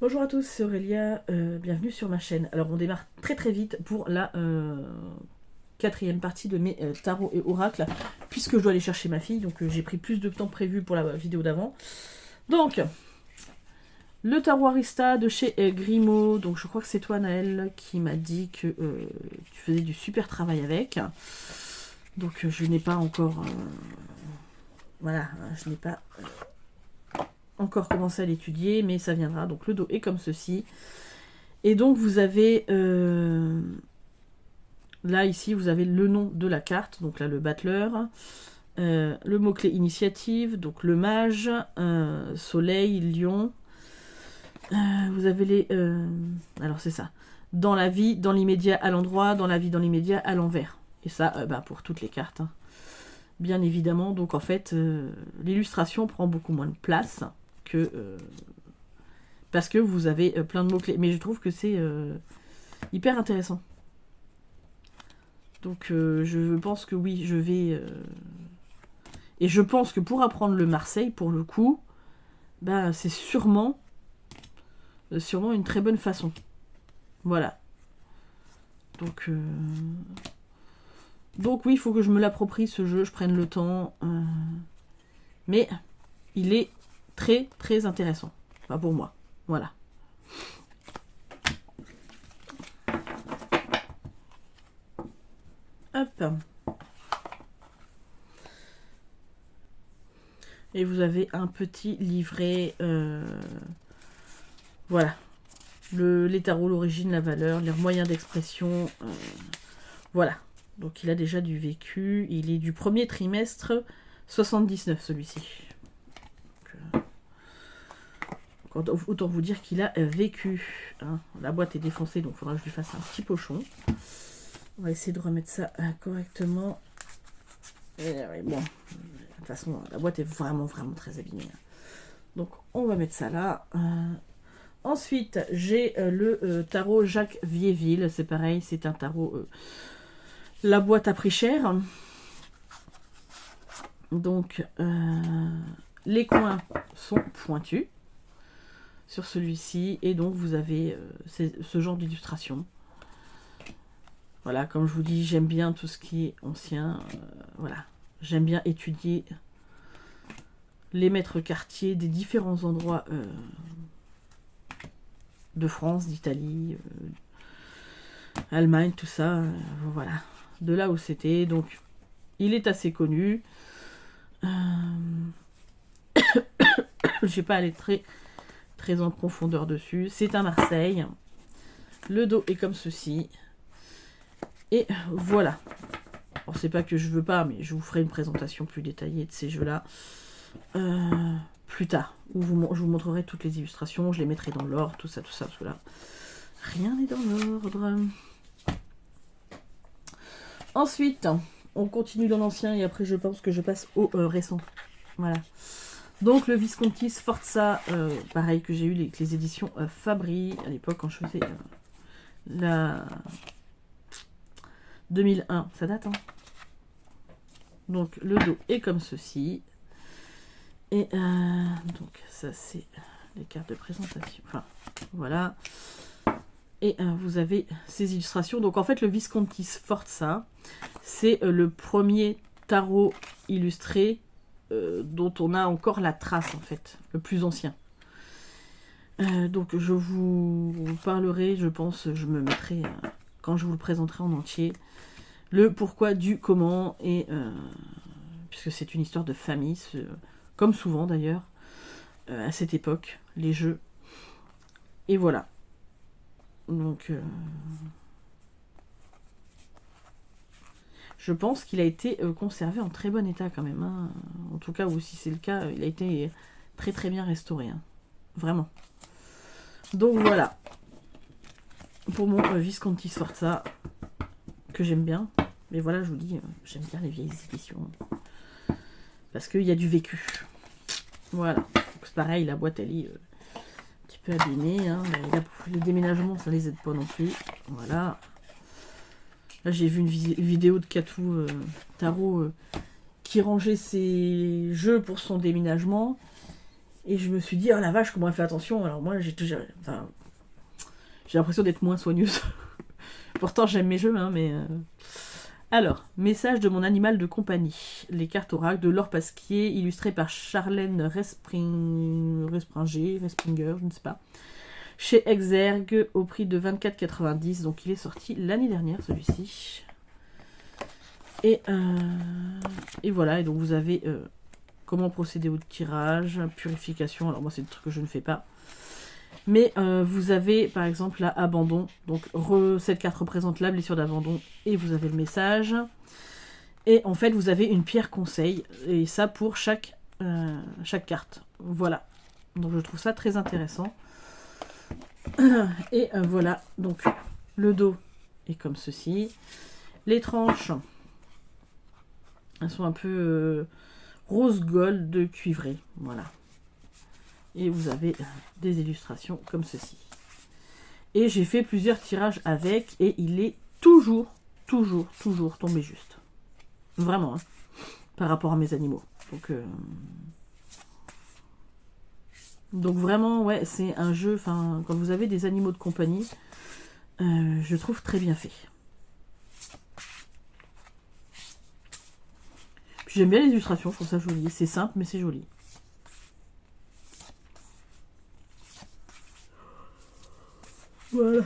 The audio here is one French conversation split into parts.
Bonjour à tous, c'est Aurélia, bienvenue sur ma chaîne. Alors on démarre très très vite pour la quatrième partie de mes tarots et oracles, puisque je dois aller chercher ma fille, donc j'ai pris plus de temps prévu pour la vidéo d'avant. Donc, le tarot Arista de chez Grimaud, donc je crois que c'est toi Naël qui m'a dit que tu faisais du super travail avec. Donc je n'ai pas encore... voilà, je n'ai pas... encore commencé à l'étudier, mais ça viendra. Donc le dos est comme ceci. Et donc vous avez là ici vous avez le nom de la carte, donc là le battleur, le mot-clé initiative, donc le mage, soleil, lion. Vous avez les alors c'est ça. Dans la vie, dans l'immédiat à l'endroit, dans la vie, dans l'immédiat à l'envers. Et ça pour toutes les cartes. Hein. Bien évidemment, donc en fait l'illustration prend beaucoup moins de place que parce que vous avez plein de mots-clés. Mais je trouve que c'est hyper intéressant. Donc je pense que oui, je vais... Et je pense que pour apprendre le Marseille, pour le coup, c'est sûrement une très bonne façon. Voilà. Donc oui, il faut que je me l'approprie ce jeu, je prenne le temps. Mais il est très très intéressant. Enfin pour moi. Voilà. Hop. Et vous avez un petit livret. Voilà. Les tarots, l'origine, la valeur, les moyens d'expression. Voilà. Donc il a déjà du vécu. Il est du premier trimestre 79 celui-ci. Autant vous dire qu'il a vécu. Hein. La boîte est défoncée, donc il faudra que je lui fasse un petit pochon. On va essayer de remettre ça correctement. Et, bon, de toute façon, la boîte est vraiment, vraiment très abîmée. Donc, on va mettre ça là. Ensuite, j'ai le tarot Jacques Vieilleville. C'est pareil, c'est un tarot... la boîte a pris cher. Donc, les coins sont pointus sur celui-ci. Et donc, vous avez ce genre d'illustration. Voilà, comme je vous dis, j'aime bien tout ce qui est ancien. Voilà, j'aime bien étudier les maîtres quartiers des différents endroits de France, d'Italie, Allemagne, tout ça. Voilà, de là où c'était. Donc, il est assez connu. Je ne vais pas aller très, très en profondeur dessus. C'est à Marseille. Le dos est comme ceci. Et voilà. Alors, c'est pas que je veux pas, mais je vous ferai une présentation plus détaillée de ces jeux-là plus tard. Où je vous montrerai toutes les illustrations. Je les mettrai dans l'ordre, tout ça, parce que là, rien n'est dans l'ordre. Ensuite, on continue dans l'ancien et après, je pense que je passe au récent. Voilà. Donc, le Visconti Sforza, pareil, que j'ai eu avec les éditions Fabry à l'époque quand je faisais la 2001. Ça date, hein. Donc, le dos est comme ceci. Et donc, ça, c'est les cartes de présentation. Enfin, voilà. Et vous avez ces illustrations. Donc, en fait, le Visconti Sforza, c'est le premier tarot illustré dont on a encore la trace, en fait. Le plus ancien. Donc, je vous parlerai, je pense, je me mettrai, quand je vous le présenterai en entier, le pourquoi du comment, et puisque c'est une histoire de famille, comme souvent d'ailleurs, à cette époque, les jeux. Et voilà. Donc, je pense qu'il a été conservé en très bon état quand même. Hein. En tout cas, ou si c'est le cas, il a été très très bien restauré. Hein. Vraiment. Donc voilà. Pour mon Visconti Sforza, que j'aime bien. Mais voilà, je vous dis, j'aime bien les vieilles éditions. Parce qu'il y a du vécu. Voilà. C'est pareil, la boîte, elle est un petit peu abîmée. Hein. Les déménagements, ça les aide pas non plus. Voilà. Là, j'ai vu une vidéo de Katou Tarot qui rangeait ses jeux pour son déménagement. Et je me suis dit, oh la vache, comment elle fait attention. Alors moi, j'ai l'impression d'être moins soigneuse. Pourtant, j'aime mes jeux, hein, mais... Alors, message de mon animal de compagnie. Les cartes oracle de Laure Pasquier, illustrées par Charlène Respringer, je ne sais pas. Chez Exergue, au prix de 24,90. Donc, il est sorti l'année dernière, celui-ci. Et voilà, et donc vous avez comment procéder au tirage, purification. Alors moi, c'est des trucs que je ne fais pas. Mais vous avez par exemple là, abandon. Donc cette carte représente la blessure d'abandon et vous avez le message. Et en fait, vous avez une pierre conseil. Et ça pour chaque carte. Voilà. Donc je trouve ça très intéressant. Et voilà. Donc le dos est comme ceci. Les tranches, elles sont un peu rose gold cuivré. Voilà. Et vous avez des illustrations comme ceci. Et j'ai fait plusieurs tirages avec et il est toujours tombé juste. Vraiment, hein, par rapport à mes animaux. Donc vraiment, ouais, c'est un jeu, enfin, quand vous avez des animaux de compagnie, je trouve très bien fait. Puis j'aime bien les illustrations, je trouve ça joli. C'est simple, mais c'est joli. Voilà.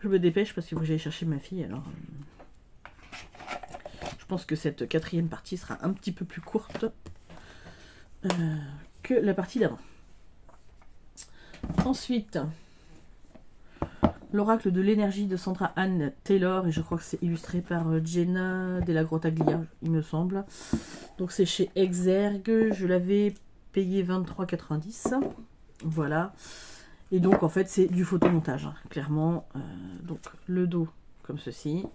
Je me dépêche parce qu'il faut que j'aille chercher ma fille. Alors, je pense que cette quatrième partie sera un petit peu plus courte que la partie d'avant. Ensuite, l'oracle de l'énergie de Sandra Anne Taylor. Et je crois que c'est illustré par Jenna Della Grottaglia, il me semble. Donc c'est chez Exergue. Je l'avais payé 23,90. Voilà. Et donc, en fait, c'est du photomontage, hein, clairement. Donc, le dos, comme ceci.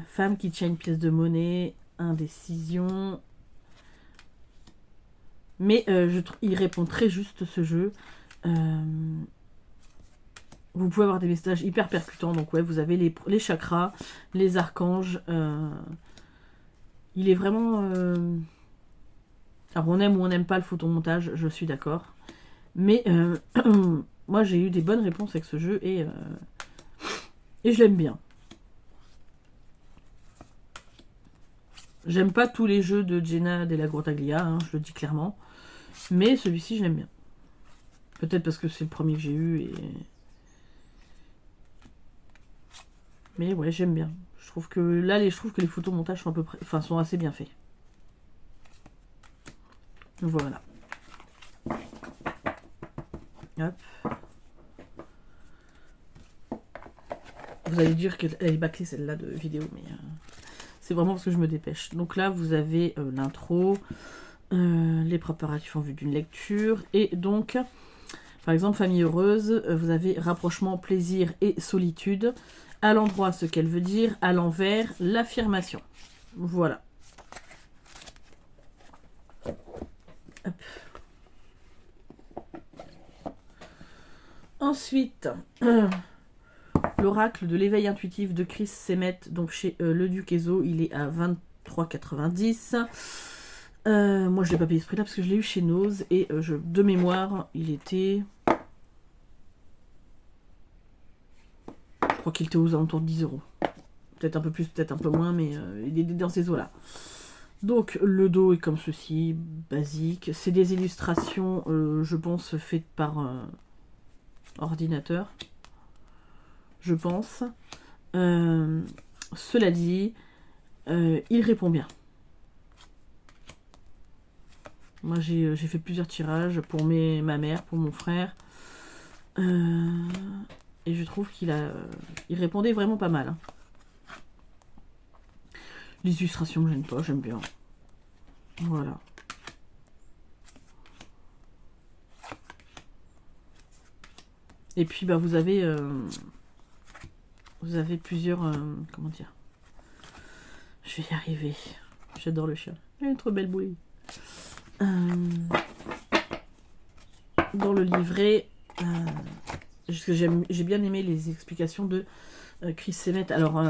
Femme qui tient une pièce de monnaie. Indécision. Mais il répond très juste, ce jeu. Vous pouvez avoir des messages hyper percutants. Donc, ouais, vous avez les chakras, les archanges. Il est vraiment... Alors, on aime ou on n'aime pas le photomontage, je suis d'accord. Mais moi j'ai eu des bonnes réponses avec ce jeu et je l'aime bien. J'aime pas tous les jeux de Jenna Della Grottaglia, hein, je le dis clairement. Mais celui-ci je l'aime bien. Peut-être parce que c'est le premier que j'ai eu et... Mais ouais, j'aime bien. Je trouve que là, je trouve que les photomontages sont à peu près... Enfin, sont assez bien faits. Voilà. Hop. Vous allez dire qu'elle est bâclée celle-là de vidéo, mais c'est vraiment parce que je me dépêche. Donc là, vous avez l'intro, les préparatifs en vue d'une lecture, et donc, par exemple, famille heureuse, vous avez rapprochement, plaisir et solitude. À l'endroit, ce qu'elle veut dire, à l'envers, l'affirmation. Voilà. Hop. Ensuite, l'oracle de l'éveil intuitif de Chris Semet, donc chez Le Duc Ezo, il est à 23,90. Moi, je ne l'ai pas payé ce prix-là parce que je l'ai eu chez Nose et de mémoire, il était... Je crois qu'il était aux alentours de 10 €. Peut-être un peu plus, peut-être un peu moins, mais il est dans ces eaux-là. Donc, le dos est comme ceci, basique. C'est des illustrations, je pense, faites par... ordinateur, je pense. Cela dit, il répond bien. Moi, j'ai fait plusieurs tirages pour ma mère, pour mon frère. Et je trouve qu'il répondait vraiment pas mal. Hein. Les illustrations me gênent pas, j'aime bien. Voilà. Et puis bah vous avez plusieurs comment dire, je vais y arriver, j'adore le chien, il a une trop belle bouille. Dans le livret j'ai bien aimé les explications de Chris Semet. Alors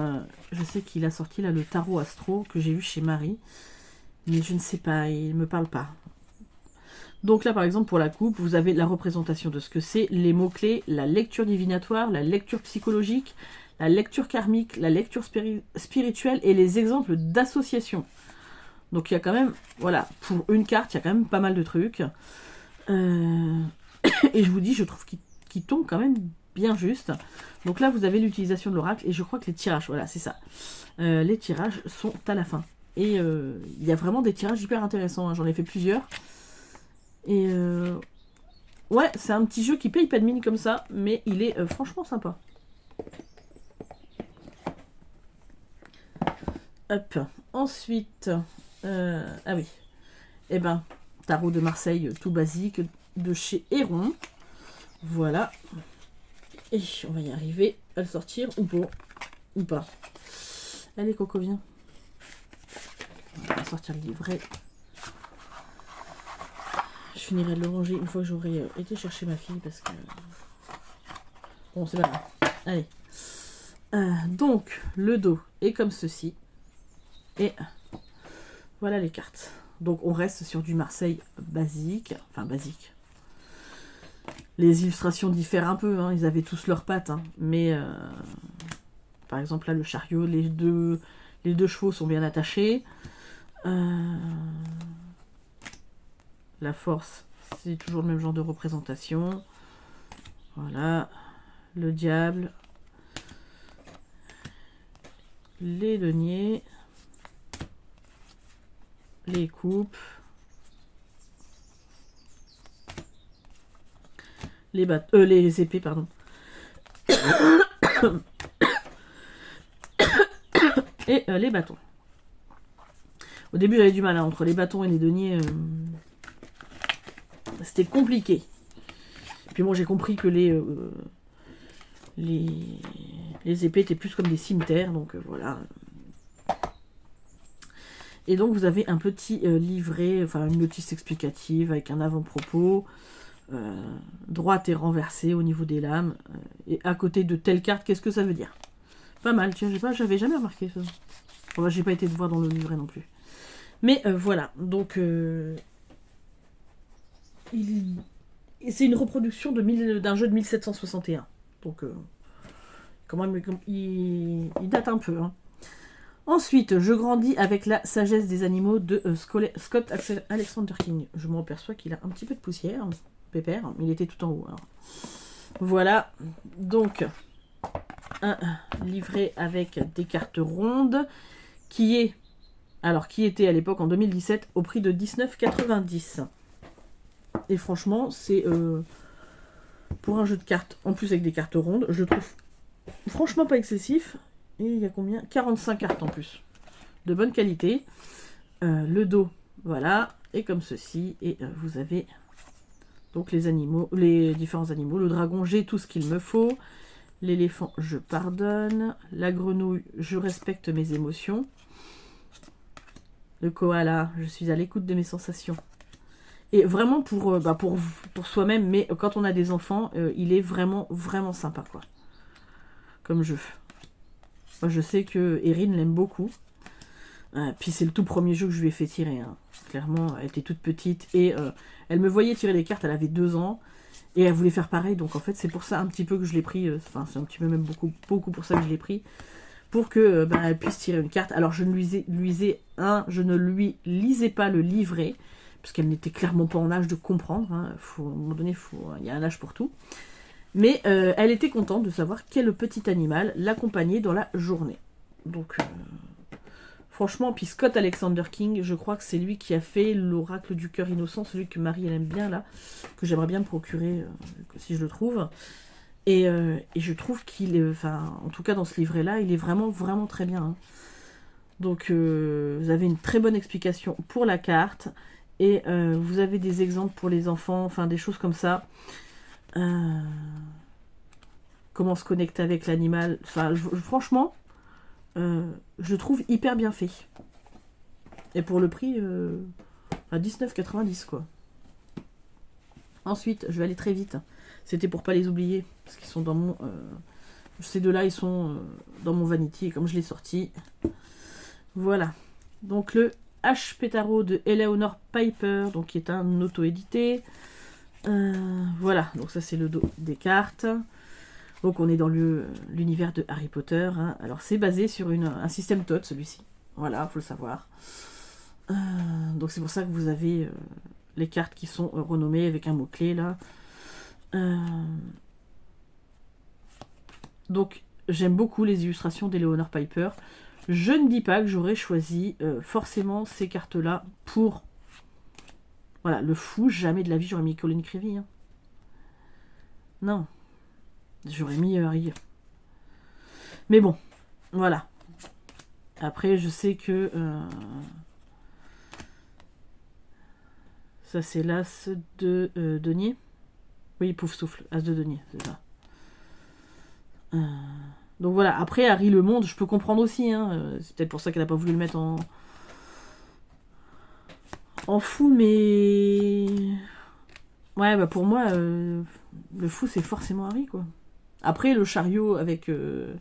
je sais qu'il a sorti là le tarot astro que j'ai vu chez Marie, mais je ne sais pas, il me parle pas. Donc là, par exemple, pour la coupe, vous avez la représentation de ce que c'est, les mots-clés, la lecture divinatoire, la lecture psychologique, la lecture karmique, la lecture spirituelle et les exemples d'associations. Donc il y a quand même, voilà, pour une carte, il y a quand même pas mal de trucs. Et je vous dis, je trouve qu'il tombe quand même bien juste. Donc là, vous avez l'utilisation de l'oracle et je crois que les tirages, voilà, c'est ça. Les tirages sont à la fin. Et il y a vraiment des tirages hyper intéressants, hein. J'en ai fait plusieurs. Et ouais, c'est un petit jeu qui paye pas de mine comme ça, mais il est franchement sympa. Hop. Ensuite, ah oui. Eh ben, tarot de Marseille, tout basique, de chez Héron. Voilà. Et on va y arriver à le sortir ou pas. Ou pas. Allez, Coco, viens. On va sortir le livret. Je finirai de le ranger une fois que j'aurai été chercher ma fille parce que... Bon, c'est pas grave. Allez. Donc, le dos est comme ceci. Et voilà les cartes. Donc, on reste sur du Marseille basique. Enfin, basique. Les illustrations diffèrent un peu. Hein. Ils avaient tous leurs pattes. Hein. Mais, par exemple, là, le chariot, les deux chevaux sont bien attachés. La force, c'est toujours le même genre de représentation. Voilà. Le diable. Les deniers. Les coupes. Les épées, pardon. Et les bâtons. Au début, j'avais du mal hein, entre les bâtons et les deniers. C'était compliqué. Puis bon, j'ai compris que les épées étaient plus comme des cimetières, donc voilà. Et donc vous avez un petit livret, enfin une notice explicative avec un avant-propos, droite et renversée au niveau des lames, et à côté de telle carte, qu'est-ce que ça veut dire? Pas mal, tiens, j'avais jamais remarqué ça. Bon, bah, j'ai pas été de voir dans le livret non plus. Mais voilà, donc c'est une reproduction d'un jeu de 1761. Donc quand même, il date un peu. Hein. Ensuite, je grandis avec la sagesse des animaux de Scott Alexander King. Je m'en aperçois qu'il a un petit peu de poussière, pépère, mais il était tout en haut. Alors. Voilà, donc un livret avec des cartes rondes qui était à l'époque en 2017 au prix de 19,90. Et franchement, c'est pour un jeu de cartes, en plus avec des cartes rondes, je le trouve franchement pas excessif. Et il y a combien? 45 cartes en plus. De bonne qualité. Le dos, voilà. Et comme ceci. Et vous avez donc les animaux, les différents animaux. Le dragon, j'ai tout ce qu'il me faut. L'éléphant, je pardonne. La grenouille, je respecte mes émotions. Le koala, je suis à l'écoute de mes sensations. Et vraiment pour soi-même, mais quand on a des enfants, il est vraiment, vraiment sympa, quoi. Comme jeu. Moi, je sais que Erin l'aime beaucoup. Puis c'est le tout premier jeu que je lui ai fait tirer. Hein. Clairement, elle était toute petite et elle me voyait tirer les cartes. Elle avait 2 ans et elle voulait faire pareil. Donc en fait, c'est pour ça un petit peu que je l'ai pris. Enfin, c'est un petit peu même beaucoup pour ça que je l'ai pris. Pour que elle puisse tirer une carte. Alors je ne lui lisais pas le livret parce qu'elle n'était clairement pas en âge de comprendre. Hein. À un moment donné, il y a un âge pour tout. Mais elle était contente de savoir quel petit animal l'accompagnait dans la journée. Donc, franchement, puis Scott Alexander King, je crois que c'est lui qui a fait l'oracle du cœur innocent, celui que Marie elle aime bien là, que j'aimerais bien me procurer si je le trouve. Et je trouve qu'il est, enfin, en tout cas dans ce livret-là, il est vraiment, vraiment très bien. Hein. Donc, vous avez une très bonne explication pour la carte. Et vous avez des exemples pour les enfants, enfin des choses comme ça. Comment se connecter avec l'animal. Enfin, franchement, je trouve hyper bien fait. Et pour le prix, à 19,90 quoi. Ensuite, je vais aller très vite. C'était pour pas les oublier, parce qu'ils sont dans mon... ces deux-là, ils sont dans mon vanity, et comme je l'ai sorti. Voilà. Donc le H. Pétaro de Eleanor Piper, donc qui est un auto-édité. Voilà, donc ça c'est le dos des cartes. Donc on est dans l'univers de Harry Potter. Hein. Alors c'est basé sur un système TOT celui-ci. Voilà, faut le savoir. Donc c'est pour ça que vous avez les cartes qui sont renommées avec un mot-clé là. Donc j'aime beaucoup les illustrations d'Eleanor Piper. Je ne dis pas que j'aurais choisi forcément ces cartes-là pour... Voilà, le fou, jamais de la vie j'aurais mis Colin Creevy. Hein. Non. J'aurais mis Harry. Mais bon, voilà. Après, je sais que... ça, c'est l'as de denier. Oui, pouf souffle, as de denier, c'est ça. Donc voilà, après, Harry le monde, je peux comprendre aussi. Hein. C'est peut-être pour ça qu'elle n'a pas voulu le mettre en fou, mais... Ouais, bah pour moi, le fou, c'est forcément Harry, quoi. Après, le chariot avec le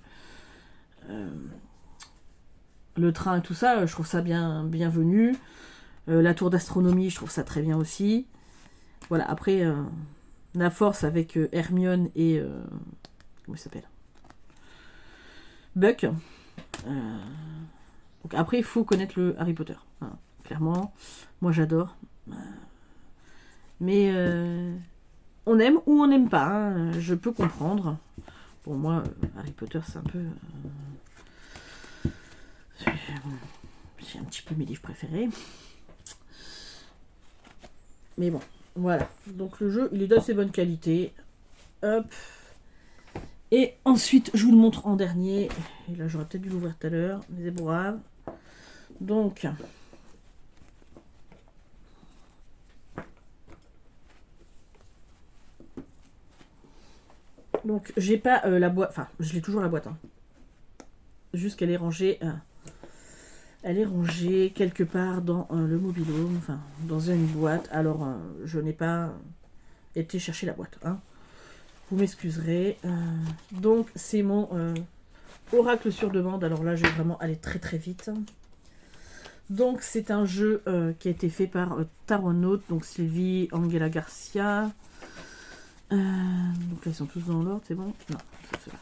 train et tout ça, je trouve ça bienvenu. La tour d'astronomie, je trouve ça très bien aussi. Voilà, après, la force avec Hermione et... comment il s'appelle ? Buck. Donc après, il faut connaître le Harry Potter. Hein, clairement, moi j'adore. Mais on aime ou on n'aime pas. Hein, je peux comprendre. Pour moi, Harry Potter, c'est un peu... c'est un petit peu mes livres préférés. Mais bon, voilà. Donc le jeu, il est d'assez bonne qualité. Hop. Et ensuite, je vous le montre en dernier. Et là, j'aurais peut-être dû l'ouvrir tout à l'heure. Mais c'est brave. Donc... Donc, j'ai pas la boîte... Enfin, je l'ai toujours la boîte. Hein. Juste qu'elle est rangée... elle est rangée quelque part dans le mobil-home. Enfin, dans une boîte. Alors, je n'ai pas été chercher la boîte. Hein. Vous m'excuserez. Donc, c'est mon oracle sur demande. Alors là, je vais vraiment aller très très vite. Donc, c'est un jeu qui a été fait par Taronaut. Donc, Sylvie, Angela Garcia... donc là, ils sont tous dans l'ordre, c'est bon? Non, c'est cela.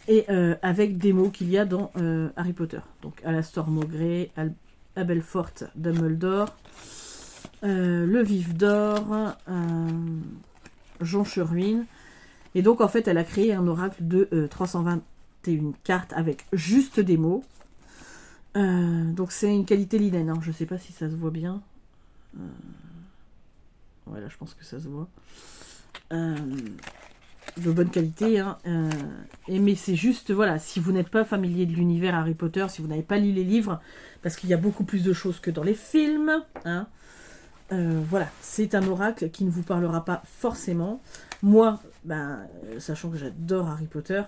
Et avec des mots qu'il y a dans Harry Potter. Donc Alastor Maugrey, Abelfort Dumbledore, le Vif d'Or, Joncheruine. Et donc, en fait, elle a créé un oracle de 321 cartes avec juste des mots. Donc, c'est une qualité linen. Hein. Je ne sais pas si ça se voit bien. Ouais, là, je pense que ça se voit. De bonne qualité hein, mais c'est juste voilà, si vous n'êtes pas familier de l'univers Harry Potter, si vous n'avez pas lu les livres, parce qu'il y a beaucoup plus de choses que dans les films hein, voilà, c'est un oracle qui ne vous parlera pas forcément. Moi, sachant que j'adore Harry Potter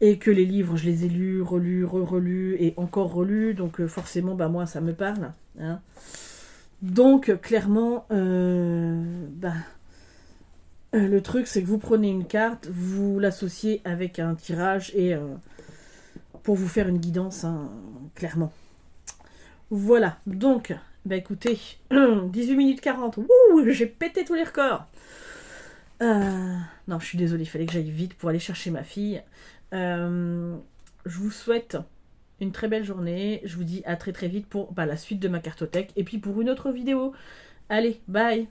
et que les livres je les ai lus, relus, relus et encore relus, donc forcément moi ça me parle hein. Donc clairement le truc, c'est que vous prenez une carte, vous l'associez avec un tirage et pour vous faire une guidance, hein, clairement. Voilà, donc, écoutez, 18 minutes 40, wouh, j'ai pété tous les records. Non, je suis désolée, il fallait que j'aille vite pour aller chercher ma fille. Je vous souhaite une très belle journée. Je vous dis à très très vite pour la suite de ma cartothèque et puis pour une autre vidéo. Allez, bye!